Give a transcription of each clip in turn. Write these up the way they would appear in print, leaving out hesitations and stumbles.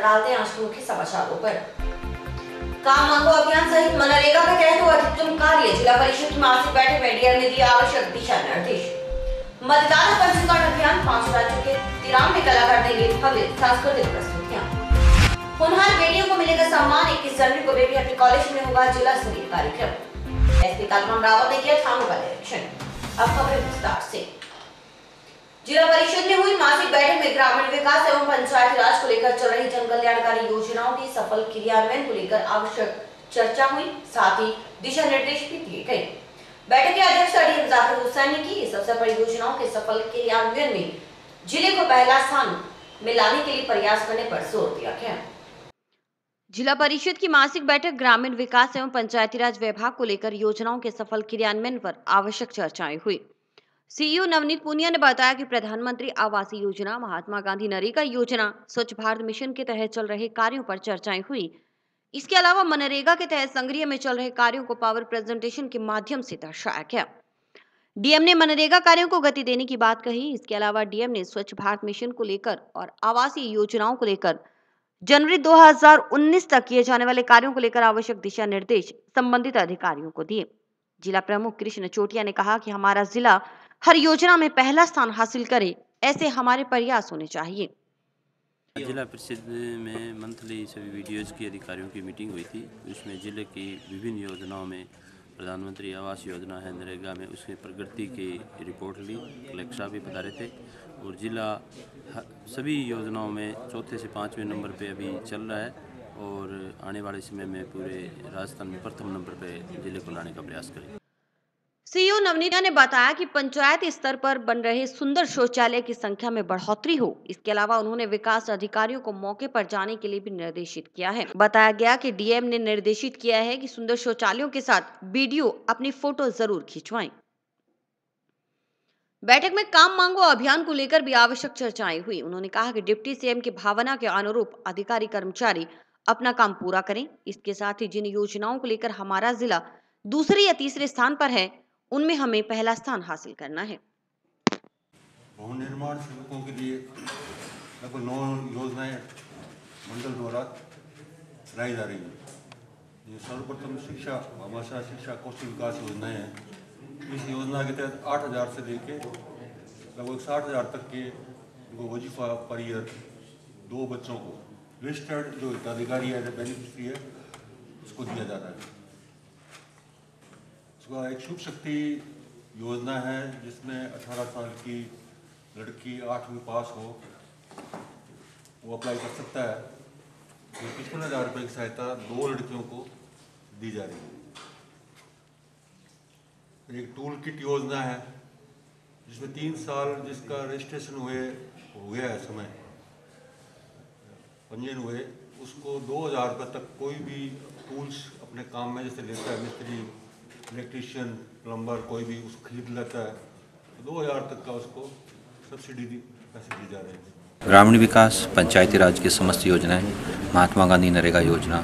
नजर डालते हैं आज के मुख्य समाचारों पर। काम मांगो अभियान सहित मनरेगा के तहत अधिकतम कार्य, जिला परिषद की मासिक बैठक में डीएम ने दिया आवश्यक दिशा निर्देश। मतदाता पंजीकरण अभियान, 5 राज्यों के 93 कलाकार देंगे भव्य सांस्कृतिक प्रस्तुतियां। होनहार बेटियों को मिलेगा सम्मान, 21 जनवरी को बेटी अपने कॉलेज में होगा जिला स्तरीय कार्यक्रम। एसपी कालराम रावत ने किया थानों का निरीक्षण। अब खबरें विस्तार से। जिला परिषद में हुई मासिक बैठक में ग्रामीण विकास एवं पंचायती राज को लेकर चल रही जन कल्याणकारी योजनाओं की सफल क्रियान्वयन को लेकर आवश्यक चर्चा हुई, साथ ही दिशा निर्देश भी दिए गए। बैठक के अध्यक्ष डीएम जाकिर हुसैन ने की। इस अवसर पर योजनाओं के सफल क्रियान्वयन में जिले को पहला स्थान में लाने के लिए प्रयास करने पर जोर दिया गया। जिला परिषद की मासिक बैठक ग्रामीण विकास एवं पंचायती राज विभाग को लेकर योजनाओं के सफल क्रियान्वयन पर आवश्यक चर्चाएं हुई। सीईओ नवनीत पुनिया ने बताया कि प्रधानमंत्री आवास योजना, महात्मा गांधी नरेगा योजना, स्वच्छ भारत मिशन के तहत चल रहे कार्यों पर चर्चाएं हुई। इसके अलावा मनरेगा के तहत संग्रह में चल रहे कार्यों को पावर प्रेजेंटेशन के माध्यम से दर्शाया गया। डीएम ने मनरेगा कार्यों को गति देने की बात कही। इसके अलावा डीएम ने स्वच्छ भारत मिशन को लेकर और आवासीय योजनाओं को लेकर जनवरी 2019 तक किए जाने वाले कार्यों को लेकर आवश्यक दिशा निर्देश संबंधित अधिकारियों को दिए। जिला प्रमुख कृष्ण चोटिया ने कहा कि हमारा जिला हर योजना में पहला स्थान हासिल करे, ऐसे हमारे प्रयास होने चाहिए। जिला परिषद में मंथली सभी वीडियोज़ की अधिकारियों की मीटिंग हुई थी। उसमें जिले की विभिन्न योजनाओं में प्रधानमंत्री आवास योजना है, नरेगा में उसकी प्रगति की रिपोर्ट ली। कलेक्टर साहब भी पधारे थे और जिला सभी योजनाओं में चौथे से 5वें नंबर पे अभी चल रहा है और आने वाले समय में पूरे राजस्थान में प्रथम नंबर पे जिले को लाने का प्रयास करें। सीईओ नवनीत ने बताया कि पंचायत स्तर पर बन रहे सुंदर शौचालय की संख्या में बढ़ोतरी हो। इसके अलावा उन्होंने विकास अधिकारियों को मौके पर जाने के लिए भी निर्देशित किया है। बताया गया कि डीएम ने निर्देशित किया है कि सुंदर शौचालयों के साथ वीडियो अपनी फोटो जरूर खिंचवाएं। बैठक में काम मांगो अभियान को लेकर भी आवश्यक चर्चाएं हुई। उन्होंने कहा कि डिप्टी सीएम की भावना के अनुरूप अधिकारी कर्मचारी अपना काम पूरा करें। इसके साथ ही जिन योजनाओं को लेकर हमारा जिला दूसरे या तीसरे स्थान पर है, उनमें हमें पहला स्थान हासिल करना है। भवन निर्माण श्रमिकों के लिए लगभग 9 योजनाएं मंडल द्वारा चलाई जा रही हैं। सर्वप्रथम शिक्षा, भाषा शिक्षा कौशल विकास योजनाएं हैं। इस योजना के तहत 8,000 से लेके लगभग 60,000 तक के वजीफा पर ईयर 2 बच्चों को रजिस्टर्ड जो हिताधिकारी है, बेनिफिशरी है, उसको दिया जा रहा है। एक शुभ शक्ति योजना है जिसमें 18 साल की लड़की 8वीं पास हो वो अप्लाई कर सकता है। तो 55,000 रुपये की सहायता 2 लड़कियों को दी जा रही है। एक टूल किट योजना है जिसमें 3 साल जिसका रजिस्ट्रेशन हो गया है, समय पंजीयन हुए, उसको 2,000 रुपये तक कोई भी टूल्स अपने काम में जैसे लेता है, मिस्त्री, इलेक्ट्रीशियन, प्लम्बर, कोई भी उसको खरीद लेता है, तो 2,000 तक का उसको सब्सिडी पैसे दी जा रहे हैं। ग्रामीण विकास, पंचायती राज की समस्त योजनाएं, महात्मा गांधी नरेगा योजना,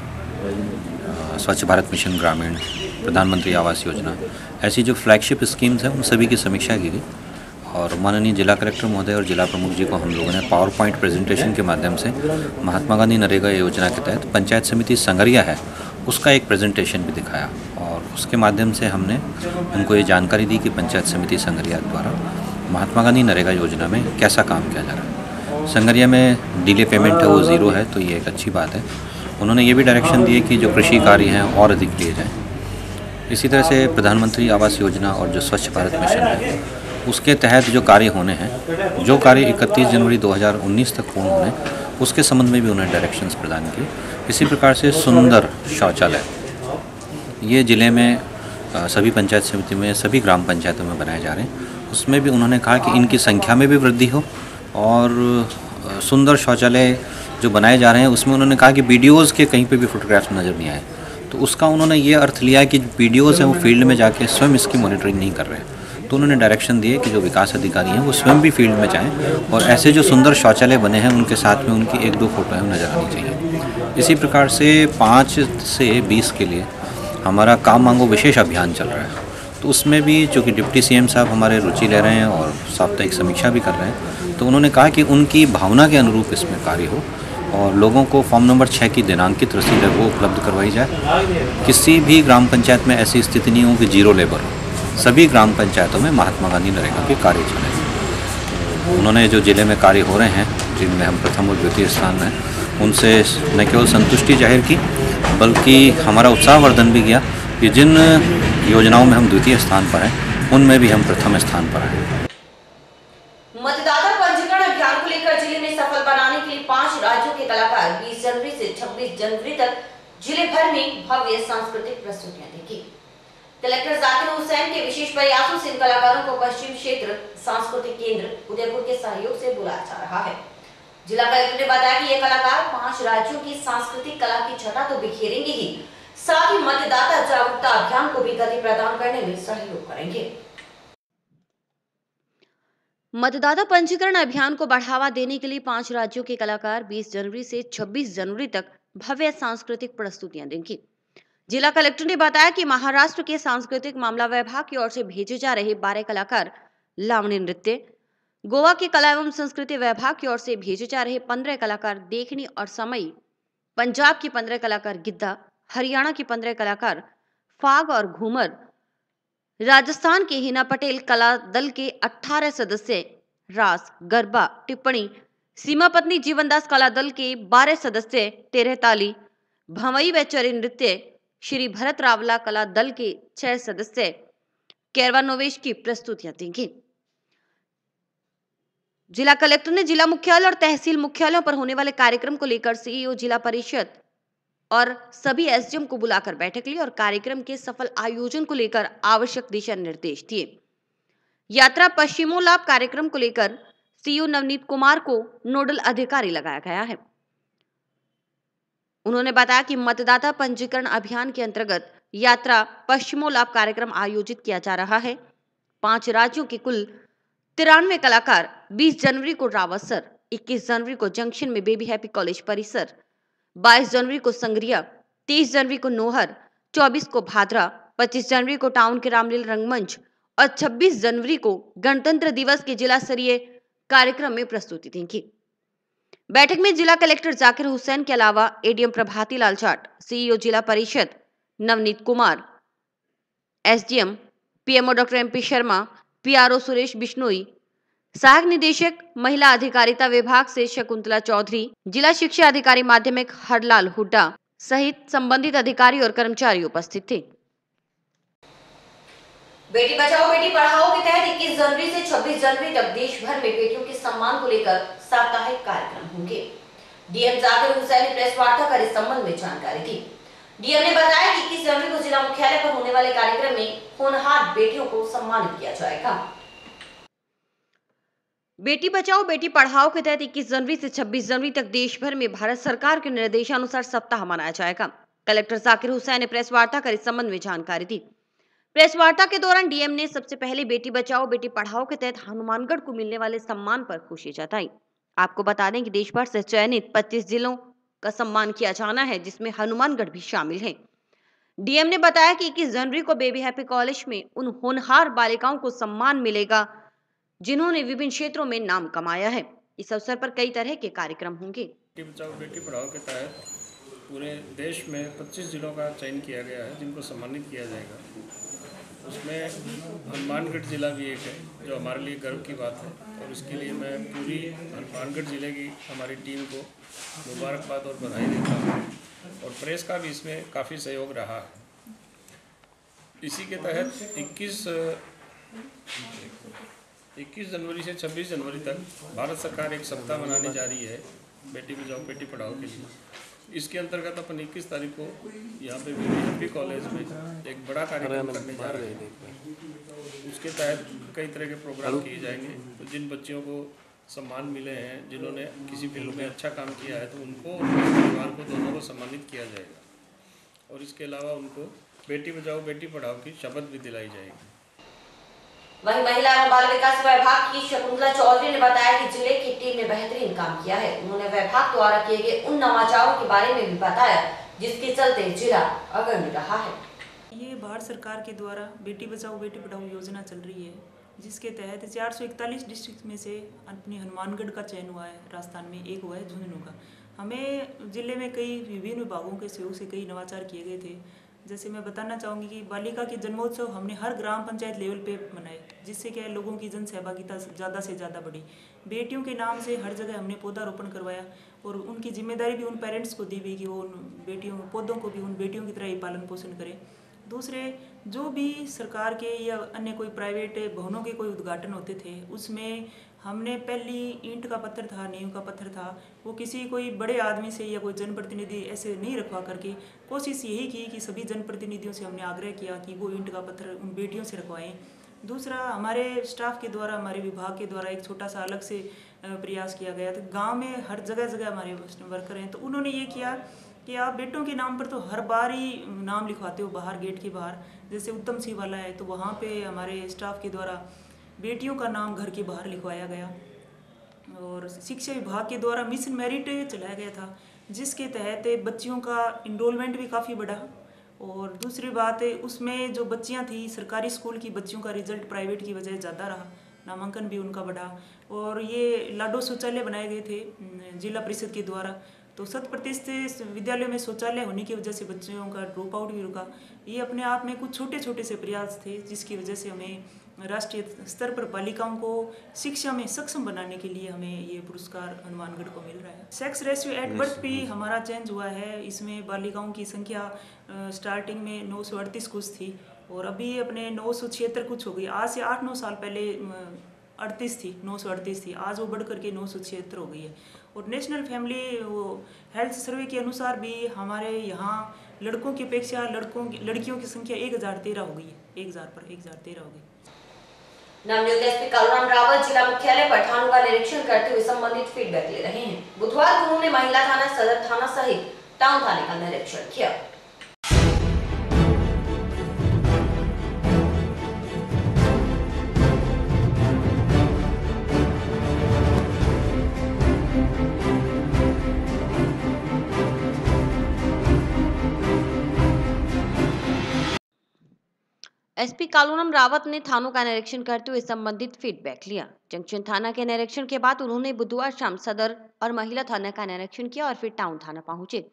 स्वच्छ भारत मिशन ग्रामीण, प्रधानमंत्री आवास योजना, ऐसी जो फ्लैगशिप स्कीम्स हैं उन सभी की समीक्षा की गई और माननीय जिला कलेक्टर महोदय और जिला प्रमुख जी को हम लोगों ने पावर पॉइंट प्रेजेंटेशन के माध्यम से महात्मा गांधी नरेगा योजना के तहत पंचायत समिति संगरिया है उसका एक प्रेजेंटेशन भी दिखाया और उसके माध्यम से हमने उनको ये जानकारी दी कि पंचायत समिति संगरिया द्वारा महात्मा गांधी नरेगा योजना में कैसा काम किया जा रहा है। संगरिया में डिले पेमेंट है वो 0 है, तो ये एक अच्छी बात है। उन्होंने ये भी डायरेक्शन दिए कि जो कृषि कार्य हैं और अधिक लिए जाएँ। इसी तरह से प्रधानमंत्री आवास योजना और जो स्वच्छ भारत मिशन है उसके तहत जो कार्य होने हैं, जो कार्य 31 जनवरी 2019 तक पूर्ण होने, उसके संबंध में भी उन्होंने डायरेक्शंस प्रदान किए। इसी प्रकार से सुंदर शौचालय ये ज़िले में सभी पंचायत समिति में, सभी ग्राम पंचायतों में बनाए जा रहे हैं। उसमें भी उन्होंने कहा कि इनकी संख्या में भी वृद्धि हो और सुंदर शौचालय जो बनाए जा रहे हैं उसमें उन्होंने कहा कि वीडियोज़ के कहीं पे भी फोटोग्राफ्स नज़र नहीं आए। तो उसका उन्होंने ये अर्थ लिया कि जो वीडियोज़ हैं वो फील्ड में जाके स्वयं इसकी मॉनिटरिंग नहीं कर रहे हैं। तो उन्होंने डायरेक्शन दिए कि जो विकास अधिकारी हैं वो स्वयं भी फील्ड में जाएं और ऐसे जो सुंदर शौचालय बने हैं उनके साथ में उनकी 1-2 फोटोएं नज़र आनी चाहिए। इसी प्रकार से 5 से 20 के लिए हमारा काम मांगो विशेष अभियान चल रहा है। तो उसमें भी चूँकि डिप्टी सीएम साहब हमारे रुचि ले रहे हैं और साप्ताहिक समीक्षा भी कर रहे हैं, तो उन्होंने कहा कि उनकी भावना के अनुरूप इसमें कार्य हो और लोगों को फॉर्म नंबर 6 की दिनांकित रसीद है वो उपलब्ध करवाई जाए। किसी भी ग्राम पंचायत में ऐसी स्थिति नहीं हो कि जीरो लेबर हो। सभी ग्राम पंचायतों में महात्मा गांधी नरेगा के कार्य चले। उन्होंने जो जिले में कार्य हो रहे हैं, जिनमें हम प्रथम और द्वितीय स्थान हैं, उनसे न केवल संतुष्टि जाहिर की बल्कि हमारा उत्साहवर्धन भी किया कि जिन योजनाओं में हम द्वितीय स्थान पर हैं उनमें भी हम प्रथम स्थान पर हैं। मतदाता पंजीकरण अभियान को लेकर जिले में सफल बनाने के लिए 5 राज्यों के कलाकार 20 जनवरी से 26 जनवरी तक जिले भर में भव्य सांस्कृतिक प्रस्तुतियां देंगे। कलेक्टर जाकिर हुसैन के विशेष प्रयासों से इन कलाकारों को पश्चिम क्षेत्र सांस्कृतिक केंद्र उदयपुर के सहयोग से बुलाया जा रहा है। जिला कलेक्टर ने बताया कि ये कलाकार 5 राज्यों की सांस्कृतिक कला की छटा तो बिखेरेंगे ही, साथ ही मतदाता जागरूकता अभियान को भी गति प्रदान करने में सहयोग करेंगे। मतदाता पंजीकरण अभियान को बढ़ावा देने के लिए 5 राज्यों के कलाकार 20 जनवरी से 26 जनवरी तक भव्य सांस्कृतिक प्रस्तुतियां देंगे। जिला कलेक्टर ने बताया कि महाराष्ट्र के सांस्कृतिक मामला विभाग की ओर से भेजे जा रहे 12 कलाकार लावणी नृत्य, गोवा के कला एवं संस्कृति विभाग की ओर से भेजे जा रहे 15 कलाकार देखनी और समई, पंजाब के 15 कलाकार गिद्धा, हरियाणा के 15 कलाकार फाग और घूमर, राजस्थान के हिना पटेल कला दल के 18 सदस्य रास, गरबा, टिप्पणी, सीमा पत्नी जीवनदास कला दल के 12 सदस्य तेरहताली, भमई व चरी नृत्य, श्री भरत रावला कला दल के 6 सदस्य कैरवा नोवेश की प्रस्तुतियां देंगे। जिला कलेक्टर ने जिला मुख्यालय और तहसील मुख्यालयों पर होने वाले कार्यक्रम को लेकर सीईओ, जिला परिषद और सभी एसडीएम को बुलाकर बैठक ली और कार्यक्रम के सफल आयोजन को लेकर आवश्यक दिशा निर्देश दिए। यात्रा पश्चिमोलाभ कार्यक्रम को लेकर सीईओ नवनीत कुमार को नोडल अधिकारी लगाया गया है। उन्होंने बताया कि मतदाता पंजीकरण अभियान के अंतर्गत यात्रा पश्चिमोलाभ कार्यक्रम आयोजित किया जा रहा है। 5 राज्यों के कुल 93 कलाकार 20 जनवरी को रावतसर, 21 जनवरी को जंक्शन में बेबी हैप्पी कॉलेज परिसर, 22 जनवरी को संग्रिया, 23 जनवरी को नोहर, 24 को भादरा, 25 जनवरी को टाउन के रामलीला रंगमंच और 26 जनवरी को गणतंत्र दिवस के जिला स्तरीय कार्यक्रम में प्रस्तुति देंगी। बैठक में जिला कलेक्टर जाकिर हुसैन के अलावा एडीएम प्रभाती लाल जाट, सीईओ जिला परिषद Navneet Kumar, SDM PMO doctor MP Sharma, PRO Suresh Bishnoi, सहायक निदेशक महिला अधिकारिता विभाग से शकुंतला चौधरी, जिला शिक्षा अधिकारी माध्यमिक हरलाल हुड्डा सहित संबंधित अधिकारी और कर्मचारी उपस्थित थे। बेटी बचाओ बेटी पढ़ाओ के तहत 21 जनवरी से 26 जनवरी तक देश भर में बेटियों के सम्मान को लेकर साप्ताहिक कार्यक्रम होंगे। डीएम जाकिर हुसैन ने प्रेस वार्ता कर इस संबंध में जानकारी दी। डीएम ने बताया कि 21 जनवरी को जिला मुख्यालय पर होने वाले कार्यक्रम में होनहार बेटियों को सम्मानित किया जाएगा। बेटी बचाओ बेटी पढ़ाओ के तहत 21 जनवरी से 26 जनवरी तक देश भर में भारत सरकार के निर्देशानुसार सप्ताह मनाया जाएगा। कलेक्टर जाकिर हुसैन ने प्रेस वार्ता कर इस संबंध में जानकारी दी। प्रेस वार्ता के दौरान डीएम ने सबसे पहले बेटी बचाओ बेटी पढ़ाओ के तहत हनुमानगढ़ को मिलने वाले सम्मान पर खुशी जताई। आपको बता दें कि देश भर से चयनित 25 जिलों का सम्मान किया जाना है, जिसमें हनुमानगढ़ भी शामिल है। डीएम ने बताया कि 21 जनवरी को बेबी हैप्पी कॉलेज में उन होनहार बालिकाओं को सम्मान मिलेगा जिन्होंने विभिन्न क्षेत्रों में नाम कमाया है। इस अवसर पर कई तरह के कार्यक्रम होंगे। बेटी बचाओ बेटी पढ़ाओ के तहत पूरे देश में 25 जिलों का चयन किया गया है जिनको सम्मानित किया जाएगा। उसमें हनुमानगढ़ जिला भी एक है जो हमारे लिए गर्व की बात है और इसके लिए मैं पूरी हनुमानगढ़ जिले की हमारी टीम को मुबारकबाद और बधाई देता हूँ और प्रेस का भी इसमें काफ़ी सहयोग रहा है। इसी के तहत 21 जनवरी से 26 जनवरी तक भारत सरकार एक सप्ताह मनाने जा रही है बेटी बचाओ बेटी पढ़ाओ के लिए। इसके अंतर्गत अपन 21 तारीख को यहाँ पे बेबी हैप्पी कॉलेज में एक बड़ा कार्यक्रम करने जा रहे हैं। उसके तहत कई तरह के प्रोग्राम किए जाएंगे। तो जिन बच्चियों को सम्मान मिले हैं, जिन्होंने किसी फील्ड में अच्छा काम किया है, तो उनको और परिवार को दोनों को सम्मानित किया जाएगा और इसके अलावा उनको बेटी बचाओ बेटी पढ़ाओ की शपथ भी दिलाई जाएगी। वहीं महिला एवं बाल विकास विभाग की शकुंतला चौधरी ने बताया कि जिले की टीम ने बेहतरीन काम किया है। उन्होंने विभाग द्वारा किए गए उन नवाचारों के बारे में भी बताया जिसके चलते जिला अग्रणी रहा है। ये भारत सरकार के द्वारा बेटी बचाओ बेटी पढ़ाओ योजना चल रही है, जिसके तहत 441 डिस्ट्रिक्ट में से अपनी हनुमानगढ़ का चयन हुआ है। राजस्थान में एक हुआ है झुंझुनू का। हमें जिले में कई विभिन्न विभागों के सहयोग से कई नवाचार किए गए थे। जैसे मैं बताना चाहूँगी कि बालिका के जन्मोत्सव हमने हर ग्राम पंचायत लेवल पे मनाए, जिससे क्या है लोगों की जन सहभागिता ज़्यादा से ज़्यादा बढ़ी। बेटियों के नाम से हर जगह हमने पौधारोपण करवाया और उनकी जिम्मेदारी भी उन पेरेंट्स को दी गई कि वो उन बेटियों पौधों को भी उन बेटियों की तरह ही पालन पोषण करें। दूसरे, जो भी सरकार के या अन्य कोई प्राइवेट भवनों के कोई उद्घाटन होते थे, उसमें हमने पहली ईंट का पत्थर था, नींव का पत्थर था, वो किसी कोई बड़े आदमी से या कोई जनप्रतिनिधि ऐसे नहीं रखवा करके कोशिश यही की कि सभी जनप्रतिनिधियों से हमने आग्रह किया कि वो ईंट का पत्थर उन बेटियों से रखवाएं। दूसरा, हमारे स्टाफ के द्वारा, हमारे विभाग के द्वारा एक छोटा सा अलग से प्रयास किया गया। तो गाँव में हर जगह जगह हमारे वर्कर हैं, तो उन्होंने ये किया कि आप बेटों के नाम पर तो हर बार ही नाम लिखवाते हो बाहर, गेट के बाहर। जैसे उत्तम सिंह वाला है तो वहाँ पे हमारे स्टाफ के द्वारा बेटियों का नाम घर के बाहर लिखवाया गया। और शिक्षा विभाग के द्वारा मिशन मेरिट चलाया गया था, जिसके तहत बच्चियों का इनरोलमेंट भी काफ़ी बढ़ा। और दूसरी बात है, उसमें जो बच्चियां थी, सरकारी स्कूल की बच्चियों का रिजल्ट प्राइवेट की वजह ज़्यादा रहा, नामांकन भी उनका बढ़ा। और ये लाडो शौचालय बनाए गए थे जिला परिषद के द्वारा, तो 100% विद्यालयों में शौचालय होने की वजह से बच्चों का ड्रॉप आउट भी रुका। ये अपने आप में कुछ छोटे छोटे से प्रयास थे, जिसकी वजह से हमें राष्ट्रीय स्तर पर बालिकाओं को शिक्षा में सक्षम बनाने के लिए हमें ये पुरस्कार हनुमानगढ़ को मिल रहा है। सेक्स रेशियो एट बर्थ भी हमारा चेंज हुआ है। इसमें बालिकाओं की संख्या स्टार्टिंग में 938 कुछ थी और अभी अपने 976 कुछ हो गई। आज से 8-9 साल पहले 38 थी, 938 थी, आज वो बढ़ करके 976 हो गई है। और नेशनल फैमिली हेल्थ सर्वे के अनुसार भी हमारे यहाँ लड़कों की अपेक्षा लड़कियों की संख्या 1013 हो गई है। 1013 हो गई। नवनियुक्त एसपी कालूराम रावत जिला मुख्यालय पर थानों का निरीक्षण करते हुए संबंधित फीडबैक ले रहे हैं। बुधवार को उन्होंने महिला थाना, सदर थाना सहित टाउन थाने का निरीक्षण किया। एसपी कालूराम रावत ने थानों का निरीक्षण करते हुए संबंधित फीडबैक लिया। जंक्शन थाना के निरीक्षण के बाद उन्होंने बुधवार शाम सदर और महिला थाना का निरीक्षण किया और फिर टाउन थाना पहुंचे।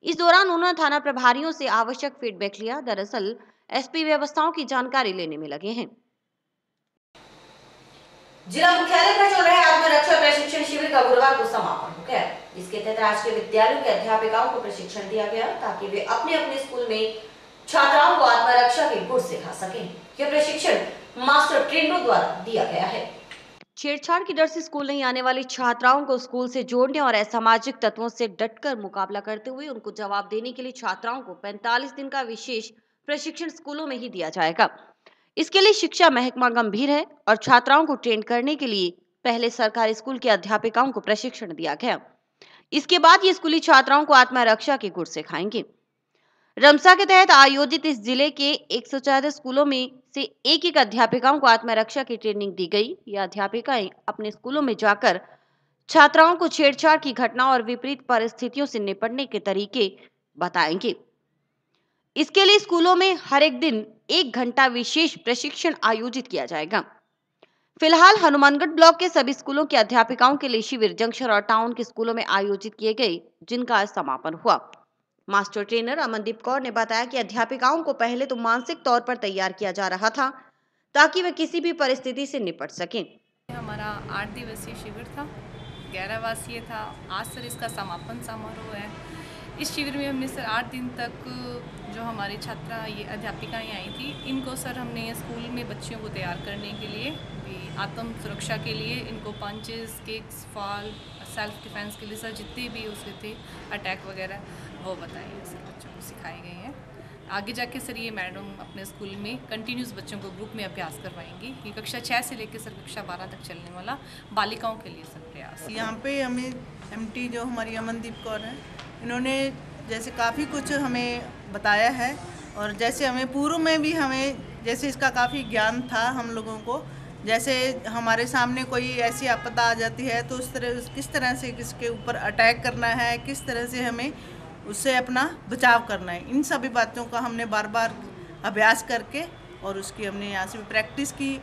इस दौरान उन्होंने थाना प्रभारियों से आवश्यक फीडबैक लिया। दरअसल एसपी व्यवस्थाओं की जानकारी लेने में लगे हैं। जिला मुख्यालय पर चल रहे आत्मरक्षा प्रशिक्षण शिविर का गुरुवार को समापन हो गया। इसके तहत राजकीय विद्यालयों के अध्यापिकाओं को प्रशिक्षण दिया गया ताकि वे अपने अपने स्कूल में छात्राओं को आत्मरक्षा के गुर सिखा सकें। यह प्रशिक्षण मास्टर ट्रेनरों द्वारा दिया गया है। छेड़छाड़ की डर से स्कूल नहीं आने वाली छात्राओं को स्कूल से जोड़ने और असामाजिक तत्वों से डटकर मुकाबला करते हुए उनको जवाब देने के लिए छात्राओं को 45 दिन का विशेष प्रशिक्षण स्कूलों में ही दिया जाएगा। इसके लिए शिक्षा महकमा गंभीर है और छात्राओं को ट्रेन करने के लिए पहले सरकारी स्कूल के अध्यापिकाओं को प्रशिक्षण दिया गया। इसके बाद ये स्कूली छात्राओं को आत्मरक्षा के गुर सिखाएंगे। रमसा के तहत आयोजित इस जिले के 114 स्कूलों में से एक अध्यापिकाओं को आत्मरक्षा की ट्रेनिंग दी गई। यह अध्यापिकाएं अपने स्कूलों में जाकर छात्राओं को छेड़छाड़ की घटना और विपरीत परिस्थितियों से निपटने के तरीके बताएंगे। इसके लिए स्कूलों में हर एक दिन 1 घंटा विशेष प्रशिक्षण आयोजित किया जाएगा। फिलहाल हनुमानगढ़ ब्लॉक के सभी स्कूलों के अध्यापिकाओं के लिए शिविर जंक्शन और टाउन के स्कूलों में आयोजित किए गए, जिनका आज समापन हुआ। मास्टर ट्रेनर अमनदीप कौर ने बताया कि अध्यापिकाओं को पहले तो मानसिक तौर पर तैयार किया जा रहा था ताकि वे किसी भी परिस्थिति से निपट सकें। हमारा 8 दिवसीय शिविर था, 11 वासीय था। आज सर इसका समापन समारोह है। इस शिविर में हमने सर 8 दिन तक जो हमारी छात्रा ये अध्यापिकाएँ आई थी, इनको सर हमने स्कूल में बच्चियों को तैयार करने के लिए, आत्म सुरक्षा के लिए इनको punches, kicks, fall, self defence के लिए सर जितने भी उसके थे अटैक वगैरह वो बताए सर बच्चों को सिखाए गए हैं। आगे जाके सर ये मैडम अपने स्कूल में कंटिन्यूस बच्चों को ग्रुप में अभ्यास करवाएंगी। ये कक्षा 6 से लेकर सर कक्षा 12 तक चलने वाला बालिकाओं के लिए सर प्रयास। यहाँ पे हमें एमटी जो हमारी अमनदीप कौर है, इन्होंने जैसे काफ़ी कुछ हमें बताया है और जैसे हमें पूर्व में भी हमें जैसे इसका काफ़ी ज्ञान था हम लोगों को। जैसे हमारे सामने कोई ऐसी आपदा आ जाती है तो उस तरह किस तरह से किसके ऊपर अटैक करना है, किस तरह से हमें उससे अपना बचाव करना है, इन सभी बातों का हमने बार बार अभ्यास करके और उसकी हमने यहाँ से प्रैक्टिस की।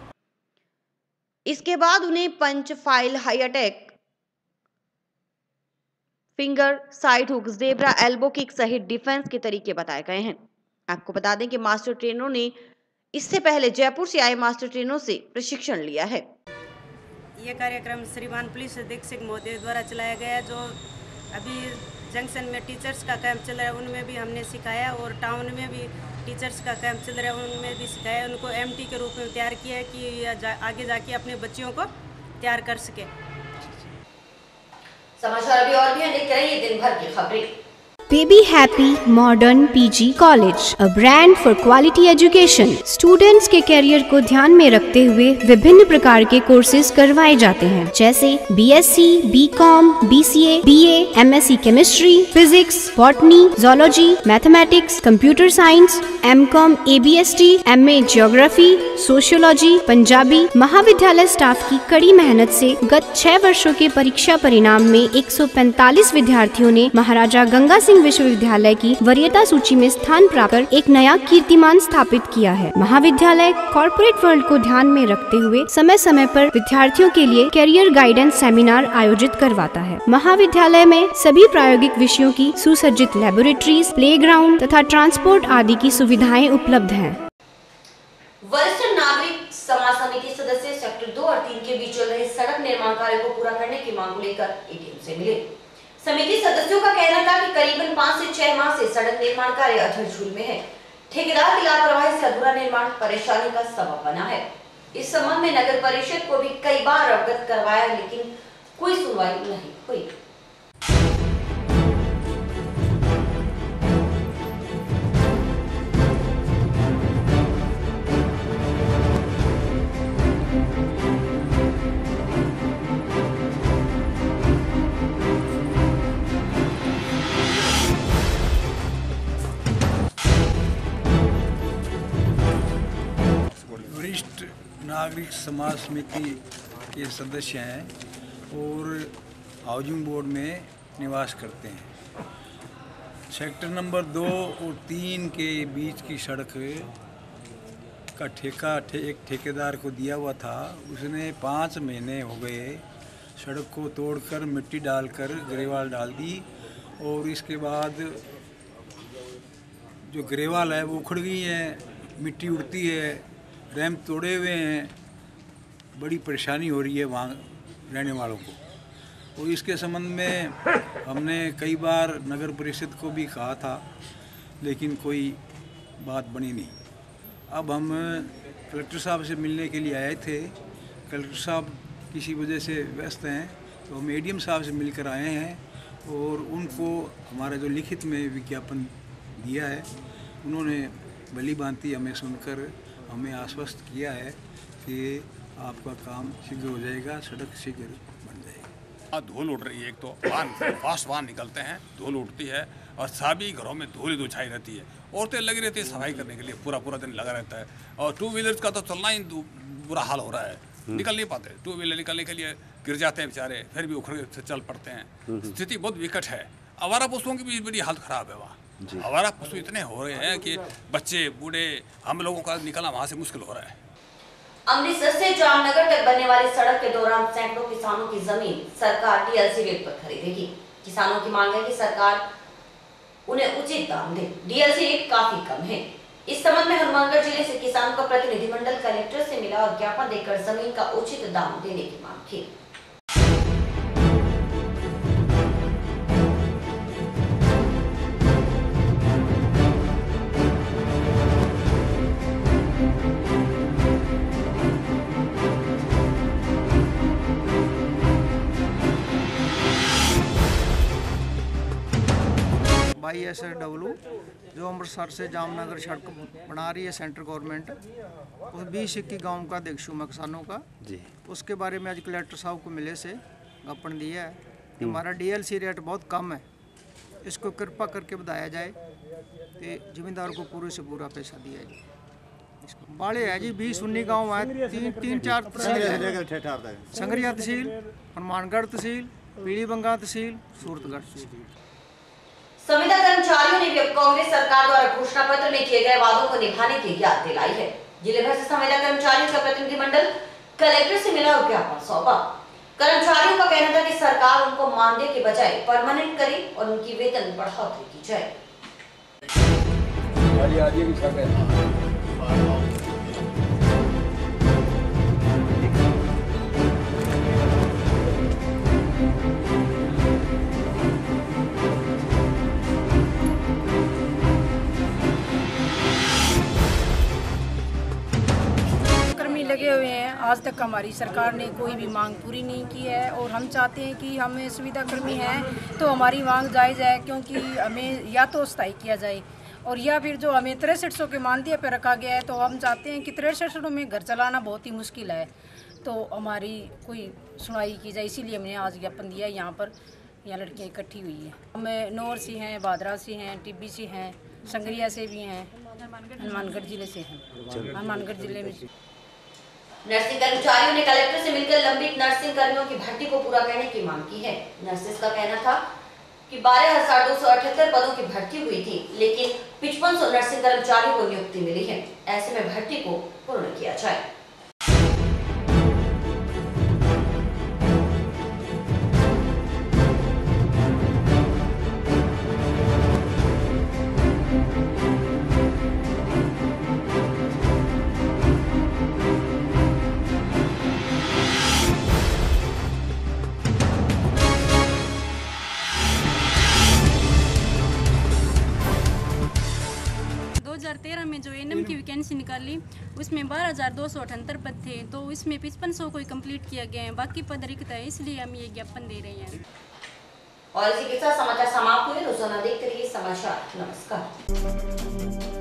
इसके बाद उन्हें punch, file, high attack, finger, side hook, zebra, elbow kick सहित डिफेंस के तरीके बताए गए हैं। आपको बता दें कि मास्टर ट्रेनरों ने इससे पहले जयपुर से आए मास्टर ट्रेनरों से प्रशिक्षण लिया है। ये कार्यक्रम श्रीमान पुलिस अधीक्षक महोदय द्वारा चलाया गया, जो अभी जंक्शन में टीचर्स का कैंप चल रहा है उनमें भी हमने सिखाया, और टाउन में भी टीचर्स का कैंप चल रहा है उनमें भी सिखाया। उनको एमटी के रूप में तैयार किया है कि आगे जाके अपने बच्चियों को तैयार कर सके। समाचार अभी और भी हैं, देखते रहिए दिन भर की खबरें। Baby Happy Modern PG College, a brand for quality education. Students के करियर को ध्यान में रखते हुए विभिन्न प्रकार के कोर्सेज करवाए जाते हैं, जैसे BSc, BCom, BCA, BA, MSc Chemistry, Physics, Botany, Zoology, Mathematics, Computer Science, MCom, ABST, MA Geography, Sociology, Punjabi. महाविद्यालय स्टाफ की कड़ी मेहनत से गत 6 वर्षों के परीक्षा परिणाम में 145 विद्यार्थियों ने महाराजा गंगा सिंह विश्वविद्यालय की वरीयता सूची में स्थान प्राप्त कर एक नया कीर्तिमान स्थापित किया है। महाविद्यालय कॉर्पोरेट वर्ल्ड को ध्यान में रखते हुए समय समय पर विद्यार्थियों के लिए कैरियर गाइडेंस सेमिनार आयोजित करवाता है। महाविद्यालय में सभी प्रायोगिक विषयों की सुसज्जित लैबोरेटरीज, प्लेग्राउंड तथा ट्रांसपोर्ट आदि की सुविधाएं उपलब्ध हैं। वरिष्ठ नागरिक समाज समिति सदस्य सेक्टर 2 और 3 के बीच चल रहे सड़क निर्माण कार्य को पूरा करने की मांग को लेकर एटीएम से मिले। समिति सदस्यों का कहना था कि करीबन 5 से 6 माह से सड़क निर्माण कार्य अधूर में है। ठेकेदार की लापरवाही से अधूरा निर्माण परेशानी का सबब बना है। इस संबंध में नगर परिषद को भी कई बार अवगत करवाया, लेकिन कोई सुनवाई नहीं हुई। नागरिक समाज समिति के सदस्य हैं और हाउसिंग बोर्ड में निवास करते हैं। सेक्टर नंबर 2 और 3 के बीच की सड़क का ठेका एक ठेकेदार को दिया हुआ था। उसने 5 महीने हो गए सड़क को तोड़कर मिट्टी डालकर ग्रेवाल डाल दी, और इसके बाद जो ग्रेवाल है वो उखड़ गई है, मिट्टी उड़ती है, रैंप तोड़े हुए हैं। बड़ी परेशानी हो रही है वहाँ रहने वालों को। और इसके संबंध में हमने कई बार नगर परिषद को भी कहा था, लेकिन कोई बात बनी नहीं। अब हम कलेक्टर साहब से मिलने के लिए आए थे। कलेक्टर साहब किसी वजह से व्यस्त हैं, तो हम एडीएम साहब से मिलकर आए हैं और उनको हमारा जो लिखित में विज्ञापन दिया है, उन्होंने भली भांति हमें सुनकर हमें आश्वस्त किया है कि आपका काम शीघ्र हो जाएगा, सड़क शीघ्र बन जाएगी। धूल उड़ रही है, एक तो फास्ट वाहन निकलते हैं, धूल उड़ती है और सभी घरों में धूल ही धूल छाई रहती है। औरतें लगी रहती है सफाई करने के लिए, पूरा दिन लगा रहता है। और 2 व्हीलर्स का तो चलना ही बुरा हाल हो रहा है, निकल नहीं पाते। 2 व्हीलर निकलने के लिए गिर जाते हैं बेचारे, फिर भी उखड़ के चल पड़ते हैं। स्थिति बहुत विकट है। आवारा पशुओं की भी बड़ी हालत खराब है वहाँ। आवारा पशु इतने हो रहे हैं कि बच्चे बूढ़े हम लोगों का निकलना वहाँ से मुश्किल हो रहा है। अमृतसर से जामनगर तक बनने वाली सड़क के दौरान सैकड़ों किसानों की जमीन सरकार डीएलसी रेट पर खरीदेगी। किसानों की मांग है कि सरकार उन्हें उचित दाम दे। डीएलसी रेट काफी कम है। इस संबंध में हनुमानगढ़ जिले से किसानों का प्रतिनिधिमंडल कलेक्टर से मिला और ज्ञापन देकर जमीन का उचित दाम देने की मांग की। ISSW जो अमृतसर से जामनगर सड़क बना रही है सेंट्रल गवर्नमेंट, उस 20-21 गाँव का देखशू मैं किसानों का जी, उसके बारे में आज कलेक्टर साहब को मिले से ज्ञापन दिया है कि हमारा डीएलसी रेट बहुत कम है, इसको कृपा करके बढ़ाया जाए कि जमींदार को पूरे से पूरा पैसा दिया जाए। इसको बाड़े है जी 20-19 गाँव है, 3-4 तहसील है, संगरिया तहसील, हनुमानगढ़ तहसील, पीली बंगा तहसील, सूरतगढ़ तहसील। संविदा कर्मचारियों ने भी अब कांग्रेस सरकार द्वारा घोषणा पत्र में किए गए वादों को निभाने की याद दिलाई है। जिले भर से संविदा कर्मचारियों का प्रतिनिधिमंडल कलेक्टर से मिला और ज्ञापन सौंपा। कर्मचारियों का कहना था कि सरकार उनको मानदेय के बजाय परमानेंट करे और उनकी वेतन बढ़ोतरी की जाए। लगे हुए हैं, आज तक हमारी सरकार ने कोई भी मांग पूरी नहीं की है और हम चाहते हैं कि हमें सुविधाकर्मी हैं तो हमारी मांग जायज़ है, क्योंकि हमें या तो स्थायी किया जाए और या फिर जो हमें 6300 के मानदेय पर रखा गया है, तो हम चाहते हैं कि 6300 में घर चलाना बहुत ही मुश्किल है, तो हमारी कोई सुनवाई की जाए। इसीलिए हमने आज ज्ञापन दिया। यहाँ पर यहाँ लड़कियाँ इकट्ठी हुई हैं, हमें नौर से हैं, भादरा से हैं, टिब्बी से हैं, संगरिया से भी हैं, हनुमानगढ़ जिले से हैं। हनुमानगढ़ जिले में नर्सिंग कर्मचारियों ने कलेक्टर से मिलकर लंबित नर्सिंग कर्मियों की भर्ती को पूरा करने की मांग की है। नर्सेस का कहना था कि 12,278 पदों की भर्ती हुई थी, लेकिन 5500 नर्सिंग कर्मचारियों को नियुक्ति मिली है। ऐसे में भर्ती को पूर्ण किया जाए। में जो एनएम की वैकेंसी निकाली उसमें 12,278 पद थे, तो इसमें 5500 को कंप्लीट किया गया है, बाकी पद रिक्त है, इसलिए हम ये ज्ञापन दे रहे हैं। और इसी के साथ समाचार समाप्त हुए। रोजाना देखते रहिए समाचार। नमस्कार।